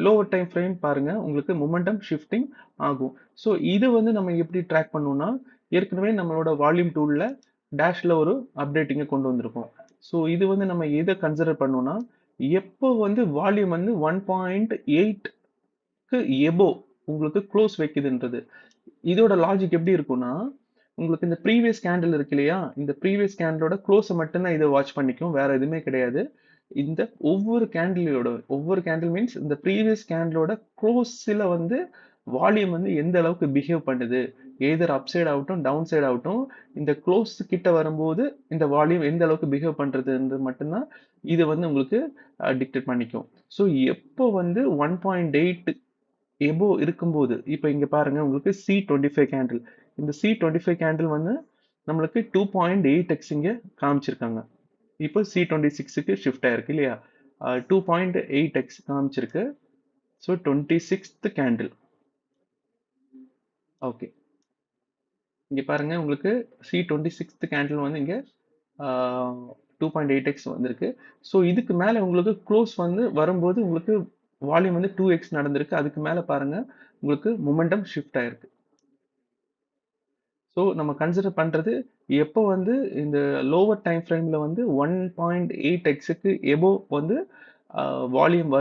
Lower time frame பாருங்க உங்களுக்கு momentum shifting ஆகும். ஸோ இது வந்து நம்ம எப்படி ட்ராக் பண்ணணும்னா ஏற்கனவே நம்மளோட வால்யூம் டூல்ல டேஷ்ல ஒரு அப்டேட்டிங்கை கொண்டு வந்திருக்கோம். ஸோ இது வந்து நம்ம எதை கன்சிடர் பண்ணோம்னா எப்போ வந்து வால்யூம் வந்து 1.8க்கு எபோ உங்களுக்கு க்ளோஸ் வைக்குதுன்றது. இதோட லாஜிக் எப்படி இருக்கும்னா உங்களுக்கு இந்த ப்ரீவியஸ் கேண்டில் இருக்கு இல்லையா, இந்த ப்ரீவியஸ் கேண்டிலோட க்ளோஸை மட்டும்தான் இதை வாட்ச் பண்ணிக்கும், வேற எதுவுமே கிடையாது. இந்த ஒவ்வொரு கேண்டில் மீன்ஸ் இந்த ப்ரீவியஸ் கேண்டிலோட க்ளோஸ்ல வந்து வால்யூம் வந்து எந்த அளவுக்கு பிஹேவ் பண்ணுது, எய்தர் அப் சைடு ஆகட்டும் டவுன் சைடு ஆகட்டும், இந்த க்ளோஸ் கிட்ட வரும்போது இந்த வால்யூம் எந்த அளவுக்கு பிஹேவ் பண்றதுன்றது மட்டும்தான் இது வந்து உங்களுக்கு டிக்டேட் பண்ணிக்கும். ஸோ எப்போ வந்து 1.8 எபோ இருக்கும்போது இப்போ இங்க பாருங்க உங்களுக்கு C25 கேண்டில், இந்த C25 கேண்டில் வந்து நம்மளுக்கு 2.8x இங்க காமிச்சிருக்காங்க. இப்போ C26க்கு ஷிஃப்ட் ஆயிருக்கு இல்லையா, 2.8x காமிச்சிருக்கு. So 26th candle. Okay, இங்க பாருங்க உங்களுக்கு C26th கேண்டில் வந்து இங்க 2.8x வந்திருக்கு. ஸோ இதுக்கு மேல உங்களுக்கு க்ளோஸ் வந்து வரும்போது உங்களுக்கு வால்யூம் வந்து 2x நடந்திருக்கு. அதுக்கு மேல பாருங்க உங்களுக்கு மொமெண்டம் ஷிஃப்ட் ஆயிருக்கு. ஸோ நம்ம கன்சிடர் பண்றது எப்போ வந்து இந்த லோவர் டைம் ஃப்ரேம்ல வந்து 1.8xக்கு எபோ வந்து வால்யூம்